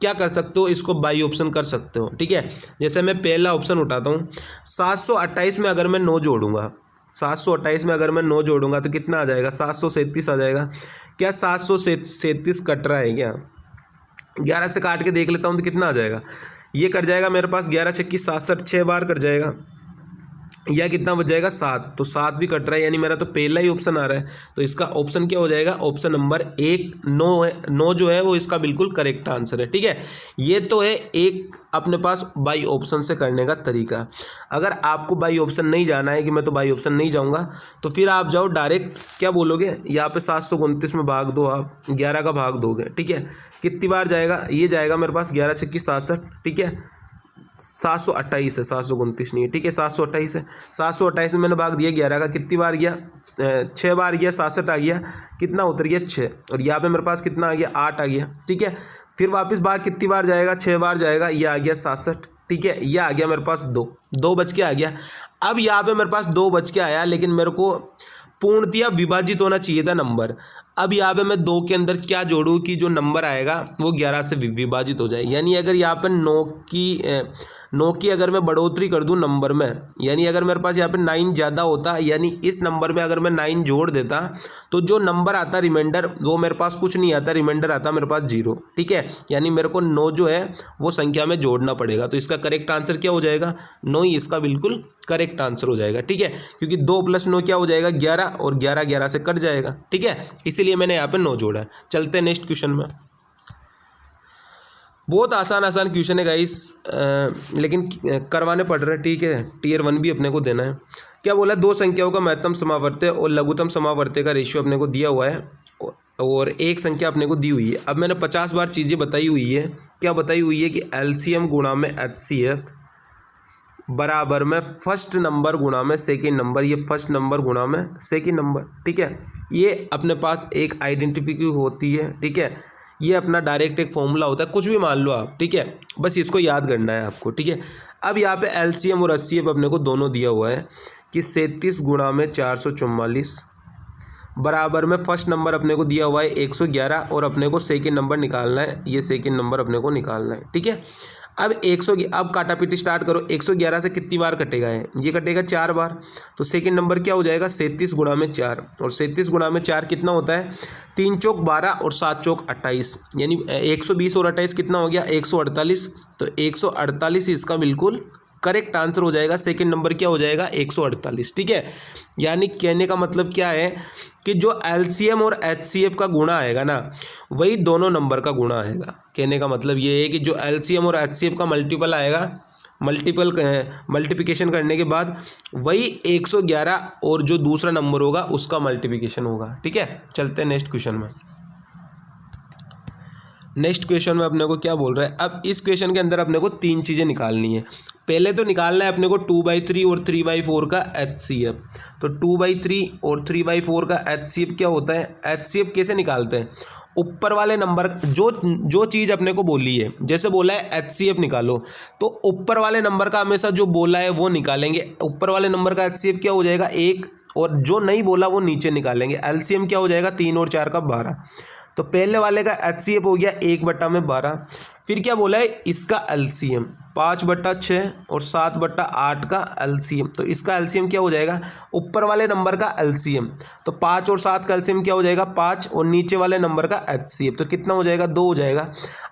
S1: क्या कर सकते हो, इसको बाई ऑप्शन कर सकते हो, ठीक है। जैसे मैं पहला ऑप्शन उठाता हूँ, 728 में अगर मैं 9 जोड़ूंगा, 728 में अगर मैं 9 जोड़ूंगा तो कितना आ जाएगा, 737 आ जाएगा। क्या 737 कट रहा है क्या, 11 से काट के देख लेता हूँ तो कितना आ जाएगा, ये कट जाएगा मेरे पास 11 छक्की 67, 6 बार कट जाएगा, या कितना बच जाएगा 7, तो 7 भी कट रहा है, यानी मेरा तो पहला ही ऑप्शन आ रहा है। तो इसका ऑप्शन क्या हो जाएगा, ऑप्शन नंबर 1 9 है, 9 जो है वो इसका बिल्कुल करेक्ट आंसर है, ठीक है। ये तो है एक अपने पास बाई ऑप्शन से करने का तरीका। अगर आपको बाई ऑप्शन नहीं जाना है कि मैं तो बाई ऑप्शन नहीं जाऊँगा, तो फिर आप जाओ डायरेक्ट, क्या बोलोगे, यहाँ पे 729 में भाग दो, आप 11 का भाग दोगे, ठीक है। कितनी बार जाएगा, ये जाएगा मेरे पास 11 छक्की 67, ठीक है। 728 है, 729 नहीं है, ठीक है। 728 है, 728 में मैंने भाग दिया 11 का, कितनी बार गया 6 बार गया, 67 आ गया, कितना उतर गया 6, और यहाँ पे मेरे पास कितना आ गया 8 आ गया, ठीक है। फिर वापस भाग कितनी बार जाएगा, 6 बार जाएगा, ये आ गया 67, ठीक है। ये आ गया मेरे पास 2 बच के आ गया। अब यहाँ पे मेरे पास 2 बच के आया, लेकिन मेरे को पूर्णतया विभाजित होना चाहिए था नंबर। अब यहाँ पे मैं 2 के अंदर क्या जोड़ूँ कि जो नंबर आएगा वो 11 से विभाजित हो जाए, यानी अगर यहाँ पे 9 की अगर मैं बढ़ोतरी कर दूं नंबर में, यानी अगर मेरे पास यहाँ पे 9 ज़्यादा होता, यानी इस नंबर में अगर मैं 9 जोड़ देता तो जो नंबर आता रिमाइंडर वो मेरे पास कुछ नहीं आता, रिमाइंडर आता मेरे पास 0, ठीक है। यानी मेरे को 9 जो है वो संख्या में जोड़ना पड़ेगा, तो इसका करेक्ट आंसर क्या हो जाएगा, 9 ही इसका बिल्कुल करेक्ट आंसर हो जाएगा, ठीक है। क्योंकि 2 + 9 क्या हो जाएगा 11, और 11 11 से कट जाएगा, ठीक है। इसीलिए मैंने यहाँ पे 9 जोड़ा है। चलते हैं नेक्स्ट क्वेश्चन में। बहुत आसान क्वेश्चन है गाइस, लेकिन करवाने पड़ रहे हैं, ठीक है। Tier 1 भी अपने को देना है। क्या बोला, 2 संख्याओं का महत्तम समावर्त्य और लघुत्तम समावर्त्य का रेशियो अपने को दिया हुआ है, और एक संख्या अपने को दी हुई है। अब मैंने 50 बार चीज़ें बताई हुई है। क्या बताई हुई है कि LCM गुणा में HCF बराबर में फर्स्ट नंबर गुणा में सेकेंड नंबर, ये फर्स्ट नंबर गुणा में सेकेंड नंबर, ठीक है। ये अपने पास एक आइडेंटिफिकेशन होती है, ठीक है। ये अपना डायरेक्ट एक फॉर्मूला होता है, कुछ भी मान लो आप, ठीक है। बस इसको याद करना है आपको, ठीक है। अब यहाँ पे LCM और HCF अपने को दोनों दिया हुआ है। कि 37 गुणा में 444 बराबर में फर्स्ट नंबर अपने को दिया हुआ है 111 और अपने को सेकंड नंबर निकालना है, ये सेकंड नंबर अपने को निकालना है। ठीक है, अब अब काटापीटी स्टार्ट करो। 111 से कितनी बार कटेगा है, ये कटेगा 4 बार। तो सेकंड नंबर क्या हो जाएगा 37 गुणा में 4, और 37 गुणा में 4 कितना होता है 3 चौक 12 और 7 चौक 28, यानी 120 और 28 कितना हो गया 148। तो 148 इसका बिल्कुल करेक्ट आंसर हो जाएगा। सेकंड नंबर क्या हो जाएगा 148। ठीक है, यानी कहने का मतलब क्या है कि जो एलसीएम और एचसीएफ का गुणा आएगा ना, वही दोनों नंबर का गुणा आएगा। कहने का मतलब ये है कि जो एलसीएम और एचसीएफ का मल्टीपल आएगा, मल्टीप्लिकेशन करने के बाद वही 111 और जो दूसरा नंबर होगा उसका मल्टीप्लिकेशन होगा। ठीक है, चलते हैं नेक्स्ट क्वेश्चन में। नेक्स्ट क्वेश्चन में अपने को क्या बोल रहा है, अब इस क्वेश्चन के अंदर अपने को 3 चीज़ें निकालनी है। पहले तो निकालना है अपने को 2/3 और 3/4 का एचसीएफ। तो 2/3 और 3/4 का एचसीएफ क्या होता है, एचसीएफ कैसे निकालते हैं, ऊपर वाले नंबर जो चीज़ अपने को बोली है, जैसे बोला है एचसीएफ निकालो, तो ऊपर वाले नंबर का हमेशा जो बोला है वो निकालेंगे। ऊपर वाले नंबर का एचसीएफ क्या हो जाएगा 1, और जो नहीं बोला वो नीचे निकालेंगे। एलसीएम क्या हो जाएगा 3 और 4 का 12। तो पहले वाले का एचसीएफ हो गया 1/12। फिर क्या बोला है इसका एलसीएम 5/6 और 7/8 का एलसीएम। तो इसका एलसीएम क्या हो जाएगा ऊपर वाले नंबर का एलसीएम, तो 5 और 7 का एलसीएम क्या हो जाएगा 5, और नीचे वाले नंबर का एचसीएफ तो कितना हो जाएगा 2 हो जाएगा।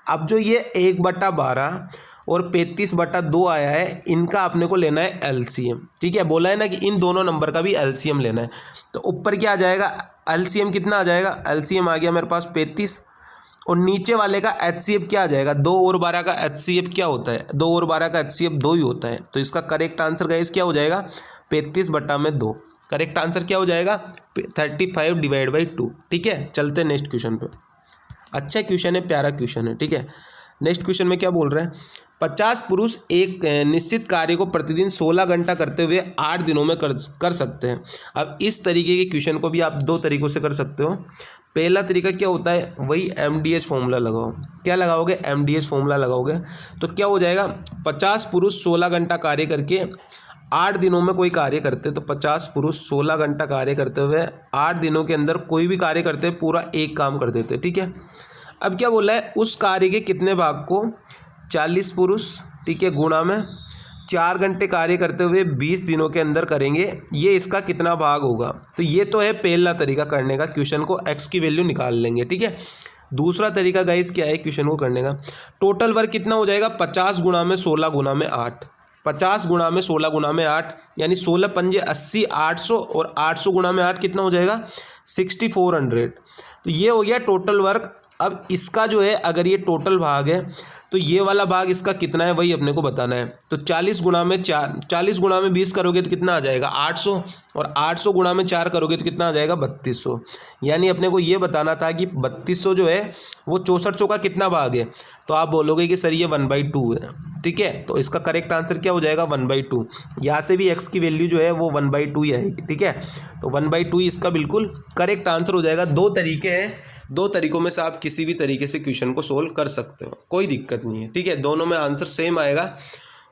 S1: अब जो ये 1/12 और 35/2 आया है, इनका अपने को लेना है एलसीएम। ठीक है, बोला है ना कि इन दोनों नंबर का भी एलसीएम लेना है। तो ऊपर क्या आ जाएगा एलसीएम कितना आ जाएगा, एलसीएम आ गया मेरे पास 35, और नीचे वाले का एचसीएफ क्या आ जाएगा 2 और 12 का एचसीएफ क्या होता है 2 और 12 का एचसीएफ 2 ही होता है। तो इसका करेक्ट आंसर गाइस क्या हो जाएगा 35/2। करेक्ट आंसर क्या हो जाएगा 35/2। ठीक है, चलते हैं नेक्स्ट क्वेश्चन पे। अच्छा क्वेश्चन है, प्यारा क्वेश्चन है। ठीक है, नेक्स्ट क्वेश्चन में क्या बोल रहे हैं, 50 पुरुष एक निश्चित कार्य को प्रतिदिन 16 घंटा करते हुए 8 दिनों में कर सकते हैं। अब इस तरीके के क्वेश्चन को भी आप 2 तरीक़ों से कर सकते हो। पहला तरीका क्या होता है, वही MDH फॉर्मूला लगाओ। क्या लगाओगे MDH फॉर्मूला लगाओगे तो क्या हो जाएगा 50 पुरुष 16 घंटा कार्य करके 8 दिनों में कोई कार्य करते, तो 50 पुरुष 16 घंटा कार्य करते हुए 8 दिनों के अंदर कोई भी कार्य करते पूरा एक काम कर देते। ठीक है, अब क्या बोला है उस कार्य के कितने भाग को 40 पुरुष, ठीक है, गुणा में 4 घंटे कार्य करते हुए 20 दिनों के अंदर करेंगे, ये इसका कितना भाग होगा। तो ये तो है पहला तरीका करने का, क्वेश्चन को x की वैल्यू निकाल लेंगे। ठीक है, दूसरा तरीका गाइस क्या है क्वेश्चन को करने का, टोटल वर्क कितना हो जाएगा 50 गुणा में 16 गुणा में 8, 50 गुणा में 16 गुणा में 8, यानी 16 पंजे 80, 800, और 800 गुणा में 8 कितना हो जाएगा 6400। तो ये हो गया टोटल वर्क। अब इसका जो है अगर ये टोटल भाग है तो ये वाला भाग इसका कितना है वही अपने को बताना है। तो 40 गुणा में 20 करोगे तो कितना आ जाएगा 800, और 800 गुणा में 4 करोगे तो कितना आ जाएगा 3200। यानी अपने को ये बताना था कि 3200 जो है वो 6400 का कितना भाग है। तो आप बोलोगे कि सर ये 1/2 है। ठीक है, तो इसका करेक्ट आंसर क्या हो जाएगा 1/2। यहाँ से भी x की वैल्यू जो है वो 1/2 ही आएगी। ठीक है, तो 1/2 इसका बिल्कुल करेक्ट आंसर हो जाएगा। 2 तरीके हैं, 2 तरीकों में से आप किसी भी तरीके से क्वेश्चन को सोल्व कर सकते हो, कोई दिक्कत नहीं है। ठीक है, दोनों में आंसर सेम आएगा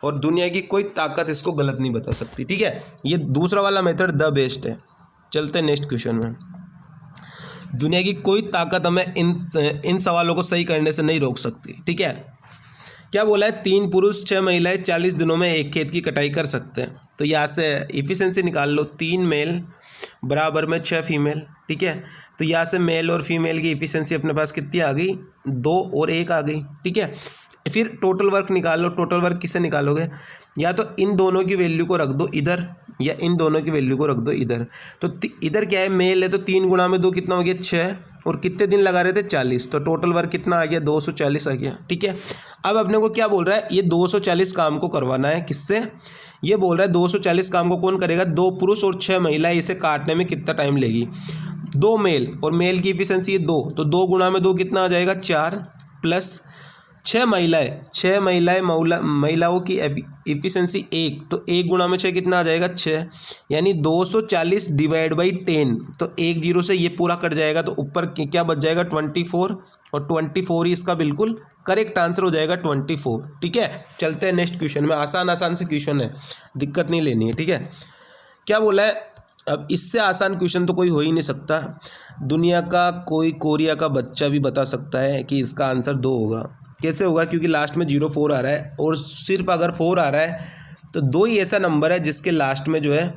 S1: और दुनिया की कोई ताकत इसको गलत नहीं बता सकती। ठीक है, ये दूसरा वाला मेथड द बेस्ट है। चलते हैं नेक्स्ट क्वेश्चन में। दुनिया की कोई ताकत हमें इन सवालों को सही करने से नहीं रोक सकती। ठीक है, क्या बोला है 3 पुरुष 6 महिलाएं 40 दिनों में एक खेत की कटाई कर सकते हैं। तो यहाँ से इफिशिएंसी निकाल लो, 3 मेल बराबर में 6 फीमेल। ठीक है, तो यहाँ से मेल और फीमेल की इफिशिएंसी अपने पास कितनी आ गई 2 और 1 आ गई। ठीक है, फिर टोटल वर्क निकाल लो। टोटल वर्क किससे निकालोगे, या तो इन दोनों की वैल्यू को रख दो इधर, या इन दोनों की वैल्यू को रख दो इधर। तो इधर क्या है मेल है, तो 3 गुणा में 2 कितना हो गया 6, और कितने दिन लगा रहे थे 40, तो टोटल वर्क कितना आ गया 240 आ गया। ठीक है, अब अपने को क्या बोल रहा है ये 240 काम को करवाना है किससे, ये बोल रहा है 240 काम को कौन करेगा 2 पुरुष और 6 महिलाएं, इसे काटने में कितना टाइम लेगी। 2 मेल और मेल की इफिशिएंसी है 2, तो 2 गुणा में 2 कितना आ जाएगा 4, प्लस 6 महिलाएं महिलाओं की इफिशिएंसी 1, तो 1 गुणा में 6 कितना आ जाएगा 6, यानी 240 डिवाइड बाई 10, तो 1 0 से ये पूरा कट जाएगा, तो ऊपर क्या बच जाएगा 24, और 24 ही इसका बिल्कुल करेक्ट आंसर हो जाएगा 24। ठीक है, चलते हैं नेक्स्ट क्वेश्चन में। आसान से क्वेश्चन है, दिक्कत नहीं लेनी है। ठीक है, क्या बोला है, अब इससे आसान क्वेश्चन तो कोई हो ही नहीं सकता। दुनिया का कोई कोरिया का बच्चा भी बता सकता है कि इसका आंसर 2 होगा। कैसे होगा, क्योंकि लास्ट में 0 4 आ रहा है और सिर्फ अगर 4 आ रहा है तो 2 ही ऐसा नंबर है जिसके लास्ट में जो है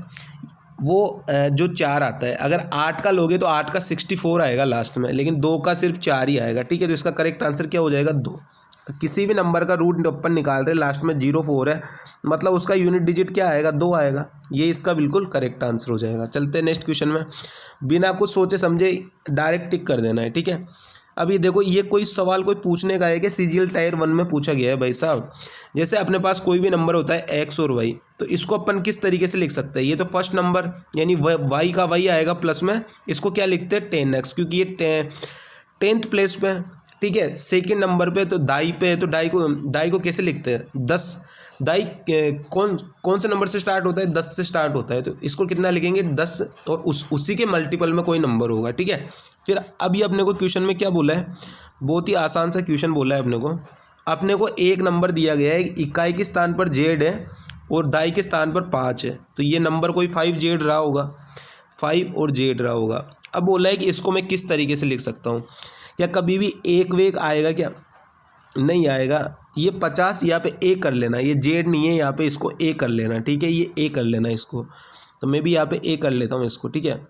S1: वो जो 4 आता है। अगर 8 का लोगे तो 8 का 64 आएगा लास्ट में, लेकिन 2 का सिर्फ 4 ही आएगा। ठीक है, तो इसका करेक्ट आंसर क्या हो जाएगा, 2। किसी भी नंबर का रूट अपन निकाल रहे, लास्ट में 0 4 है, मतलब उसका यूनिट डिजिट क्या आएगा, 2 आएगा। ये इसका बिल्कुल करेक्ट आंसर हो जाएगा। चलते हैं नेक्स्ट क्वेश्चन में, बिना कुछ सोचे समझे डायरेक्ट टिक कर देना है। ठीक है, अभी देखो ये कोई सवाल कोई पूछने का है कि CGL टायर 1 में पूछा गया है भाई साहब। जैसे अपने पास कोई भी नंबर होता है x और y, तो इसको अपन किस तरीके से लिख सकते हैं। ये तो फर्स्ट नंबर यानी y का y आएगा प्लस में, इसको क्या लिखते हैं 10x, क्योंकि ये 10th प्लेस पे है। ठीक है, सेकेंड नंबर पे तो दाई पे है, तो दाई को कैसे लिखते हैं 10। दाई कौन से नंबर से स्टार्ट होता है, 10 से स्टार्ट होता है, तो इसको कितना लिखेंगे 10 और उसी के मल्टीपल में कोई नंबर होगा। ठीक है, फिर अभी अपने को क्वेश्चन में क्या बोला है, बहुत ही आसान सा क्वेश्चन बोला है अपने को एक नंबर दिया गया है, इकाई के स्थान पर z है और दाई के स्थान पर 5 है, तो ये नंबर कोई 5z रहा होगा, 5 और z रहा होगा। अब बोला है कि इसको मैं किस तरीके से लिख सकता हूँ, क्या कभी भी एक वेग आएगा, क्या नहीं आएगा। ये 50 यहाँ पे a कर लेना, ये z नहीं है यहाँ पे, इसको a कर लेना। ठीक है, ये a कर लेना इसको, तो मैं भी यहाँ पे a कर लेता हूँ इसको। ठीक है,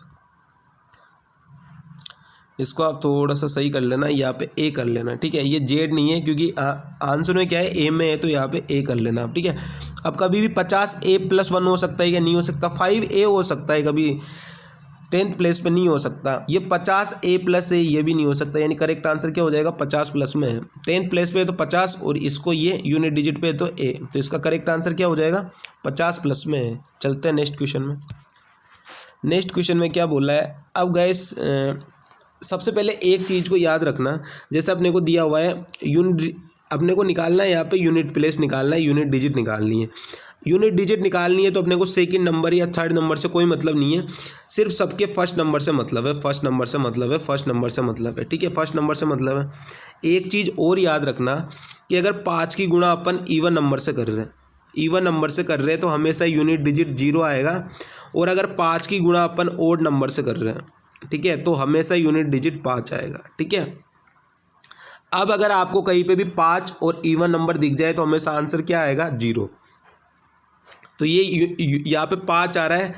S1: इसको आप थोड़ा सा सही कर लेना, यहाँ पे a कर लेना। ठीक है, ये z नहीं है क्योंकि आंसर में क्या है a में है, तो यहाँ पे a कर लेना आप। ठीक है, अब कभी भी 50a+1 हो सकता है या नहीं हो सकता, 5a हो सकता है, कभी 10th प्लेस पे नहीं हो सकता। ये 50a+a ये भी नहीं हो सकता, यानी करेक्ट आंसर क्या हो जाएगा 50 प्लस में है। 10th प्लेस पे है तो 50 और इसको ये यूनिट डिजिट पे है तो a, तो इसका करेक्ट आंसर क्या हो जाएगा 50 प्लस में है। चलते हैं नेक्स्ट क्वेश्चन में। नेक्स्ट क्वेश्चन में क्या बोला है, अब गाइस सबसे पहले एक चीज़ को याद रखना, जैसे अपने को दिया हुआ है अपने को निकालना है यहाँ पे यूनिट प्लेस निकालना है, यूनिट डिजिट निकालनी है। यूनिट डिजिट निकालनी है तो अपने को सेकंड नंबर या थर्ड नंबर से कोई मतलब नहीं है, सिर्फ सबके फर्स्ट नंबर से मतलब है, फर्स्ट नंबर से मतलब है, फर्स्ट नंबर से मतलब है। ठीक है, फर्स्ट नंबर से मतलब है। एक चीज़ और याद रखना कि अगर 5 की गुणा अपन ईवन नंबर से कर रहे हैं, ईवन नंबर से कर रहे हैं तो हमेशा यूनिट डिजिट 0 आएगा, और अगर 5 की गुणा अपन ओड नंबर से कर रहे हैं, ठीक है, तो हमेशा यूनिट डिजिट 5 आएगा। ठीक है, अब अगर आपको कहीं पे भी 5 और इवन नंबर दिख जाए तो हमेशा आंसर क्या आएगा 0। तो ये यहाँ पे 5 आ रहा है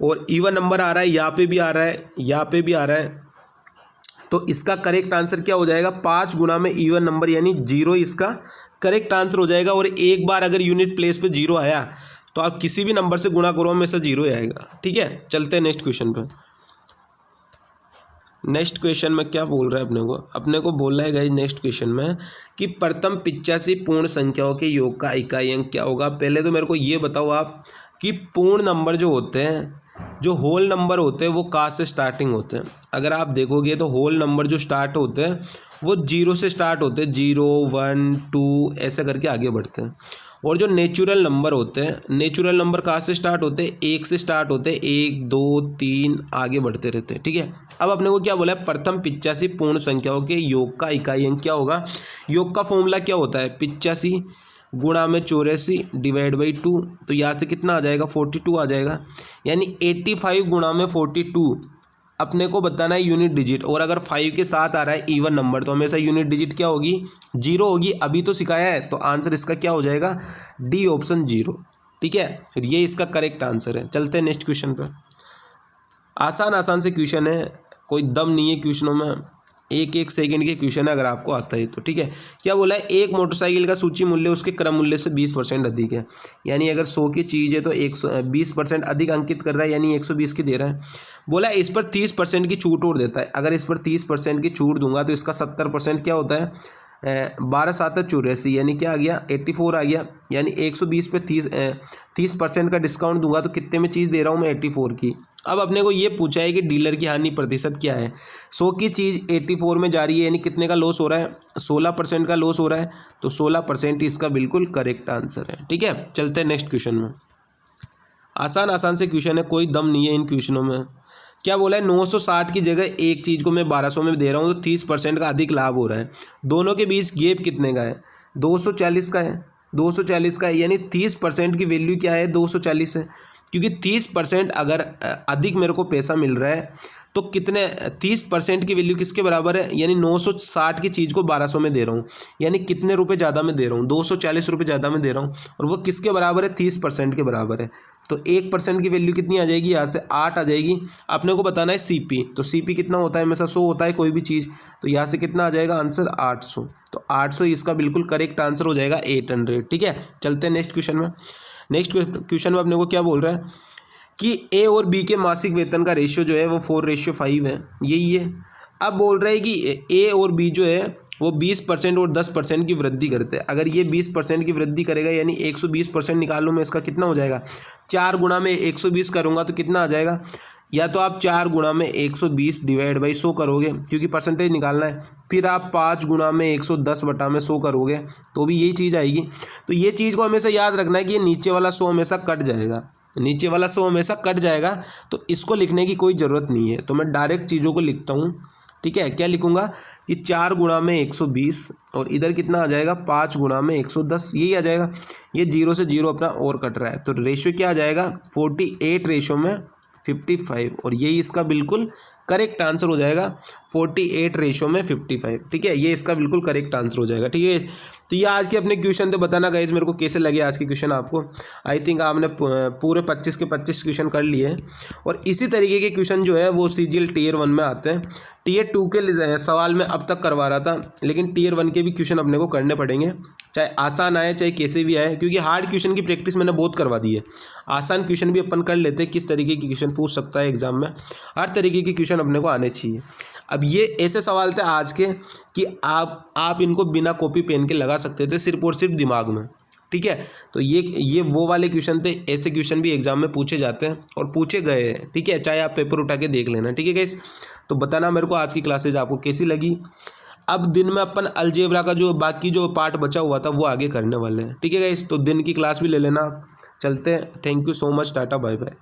S1: और इवन नंबर आ रहा है, यहाँ पे भी आ रहा है, यहाँ पे भी आ रहा है, तो इसका करेक्ट आंसर क्या हो जाएगा 5 गुना में इवन नंबर यानी 0 इसका करेक्ट आंसर हो जाएगा। और एक बार अगर यूनिट प्लेस पे 0 आया तो आप किसी भी नंबर से गुणा करो हमेशा 0 ही आएगा। ठीक है, चलते हैं नेक्स्ट क्वेश्चन पे। नेक्स्ट क्वेश्चन में क्या बोल रहा है अपने को बोल रहा है गाइस नेक्स्ट क्वेश्चन में कि प्रथम 85 पूर्ण संख्याओं के योग का इकाई अंक क्या होगा। पहले तो मेरे को ये बताओ आप कि पूर्ण नंबर जो होते हैं, जो होल नंबर होते हैं वो कहाँ से स्टार्टिंग होते हैं। अगर आप देखोगे तो होल नंबर जो स्टार्ट होते हैं वो 0 से स्टार्ट होते हैं, 0 1 2 ऐसे करके आगे बढ़ते हैं। और जो नेचुरल नंबर होते हैं, नेचुरल नंबर कहाँ से स्टार्ट होते हैं 1 से स्टार्ट होते हैं, 1 2 3 आगे बढ़ते रहते हैं। ठीक है, अब अपने को क्या बोला है प्रथम 85 पूर्ण संख्याओं के योग का इकाई अंक क्या होगा। योग का फॉर्मूला क्या होता है 85 गुणा में 84 डिवाइड बाई 2, तो यहाँ से कितना आ जाएगा 42 आ जाएगा, यानी 85 गुणा में 42 अपने को बताना है यूनिट डिजिट। और अगर 5 के साथ आ रहा है इवन नंबर तो हमेशा यूनिट डिजिट क्या होगी 0 होगी, अभी तो सिखाया है, तो आंसर इसका क्या हो जाएगा डी ऑप्शन 0। ठीक है, ये इसका करेक्ट आंसर है। चलते हैं नेक्स्ट क्वेश्चन पर। आसान से क्वेश्चन है, कोई दम नहीं है क्वेश्चनों में, एक सेकंड के क्वेश्चन है अगर आपको आता है तो। ठीक है, क्या बोला है एक मोटरसाइकिल का सूची मूल्य उसके क्रम मूल्य से 20% अधिक है, यानी अगर 100 की चीज़ है तो 120% अधिक अंकित कर रहा है, यानी 120 की दे रहा है। बोला इस पर 30% की छूट और देता है, अगर इस पर 30% की छूट दूंगा तो इसका 70% क्या होता है 12 7 84, यानी क्या आ गया 84 आ गया, यानी 120 पे 30% का डिस्काउंट दूंगा तो कितने में चीज़ दे रहा हूँ मैं 84 की। अब अपने को ये पूछा है कि डीलर की हानि प्रतिशत क्या है। 100 की चीज़ 84 में जा रही है, यानी कितने का लॉस हो रहा है 16% का लॉस हो रहा है, तो 16% इसका बिल्कुल करेक्ट आंसर है। ठीक है, चलते हैं नेक्स्ट क्वेश्चन में। आसान से क्वेश्चन है, कोई दम नहीं है इन क्वेश्चनों में। क्या बोला है 960 की जगह एक चीज़ को मैं 1200 में दे रहा हूँ तो 30% का अधिक लाभ हो रहा है। दोनों के बीच गैप कितने का है 240 का है, 240 का है, यानी 30% की वैल्यू क्या है 240 है। क्योंकि 30% अगर अधिक मेरे को पैसा मिल रहा है तो कितने 30% की वैल्यू किसके बराबर है, यानी 960 की चीज़ को 1200 में दे रहा हूँ, यानी कितने रुपए ज़्यादा में दे रहा हूँ, 240 रुपये ज़्यादा में दे रहा हूँ, और वो किसके बराबर है, 30% के बराबर है। तो 1% की वैल्यू कितनी आ जाएगी, यहाँ से 8 आ जाएगी। अपने को बताना है CP, तो CP कितना होता है, हमेशा 100 होता है कोई भी चीज़, तो यहाँ से कितना आ जाएगा आंसर 800। तो 800 इसका बिल्कुल करेक्ट आंसर हो जाएगा 800। ठीक है, चलते हैं नेक्स्ट क्वेश्चन में। नेक्स्ट क्वेश्चन में अपने को क्या बोल रहा है कि A और B के मासिक वेतन का रेशियो जो है वो 4:5 है, यही है। अब बोल रहा है कि A और B जो है वो 20% और 10% की वृद्धि करते हैं। अगर ये 20% की वृद्धि करेगा यानी 120% निकालूँ मैं, इसका कितना हो जाएगा, 4 गुणा में 120 करूँगा तो कितना आ जाएगा, या तो आप 4 गुणा में 120 डिवाइड बाई 100 करोगे क्योंकि परसेंटेज निकालना है, फिर आप 5 गुणा में 110 बटा में 100 करोगे तो भी यही चीज़ आएगी। तो ये चीज़ को हमेशा याद रखना है कि ये नीचे वाला 100 हमेशा कट जाएगा, नीचे वाला 100 हमेशा कट जाएगा, तो इसको लिखने की कोई ज़रूरत नहीं है। तो मैं डायरेक्ट चीज़ों को लिखता हूँ। ठीक है, क्या लिखूँगा कि 4 गुणा में 120 और इधर कितना आ जाएगा 5 गुणा में 110, यही आ जाएगा। ये 0 से 0 अपना और कट रहा है, तो रेशियो क्या आ जाएगा 48 रेशियो में 55, और यही इसका बिल्कुल करेक्ट आंसर हो जाएगा 48 रेशियो में 55। ठीक है, ये इसका बिल्कुल करेक्ट आंसर हो जाएगा। ठीक है, तो ये आज के अपने क्वेश्चन थे। बताना गाइस मेरे को कैसे लगे आज के क्वेश्चन आपको। आई थिंक आपने पूरे 25 के 25 क्वेश्चन कर लिए हैं, और इसी तरीके के क्वेश्चन जो है वो CGL Tier 1 में आते हैं। Tier 2 के सवाल में अब तक करवा रहा था, लेकिन Tier 1 के भी क्वेश्चन अपने को करने पड़ेंगे, चाहे आसान आए चाहे कैसे भी आए, क्योंकि हार्ड क्वेश्चन की प्रैक्टिस मैंने बहुत करवा दी है। आसान क्वेश्चन भी अपन कर लेते हैं, किस तरीके के क्वेश्चन पूछ सकता है एग्जाम में, हर तरीके के क्वेश्चन अपने को आने चाहिए। अब ये ऐसे सवाल थे आज के कि आप इनको बिना कॉपी पेन के लगा सकते थे, सिर्फ और सिर्फ दिमाग में। ठीक है, तो ये वो वाले क्वेश्चन थे, ऐसे क्वेश्चन भी एग्जाम में पूछे जाते हैं और पूछे गए हैं। ठीक है, चाहे आप पेपर उठा के देख लेना। ठीक है गाइस, तो बताना मेरे को आज की क्लासेज आपको कैसी लगी। अब दिन में अपन अलजेब्रा का जो बाकी जो पार्ट बचा हुआ था वो आगे करने वाले हैं। ठीक है गाइस, तो दिन की क्लास भी ले लेना। चलते हैं, thank you so much, tata bye bye.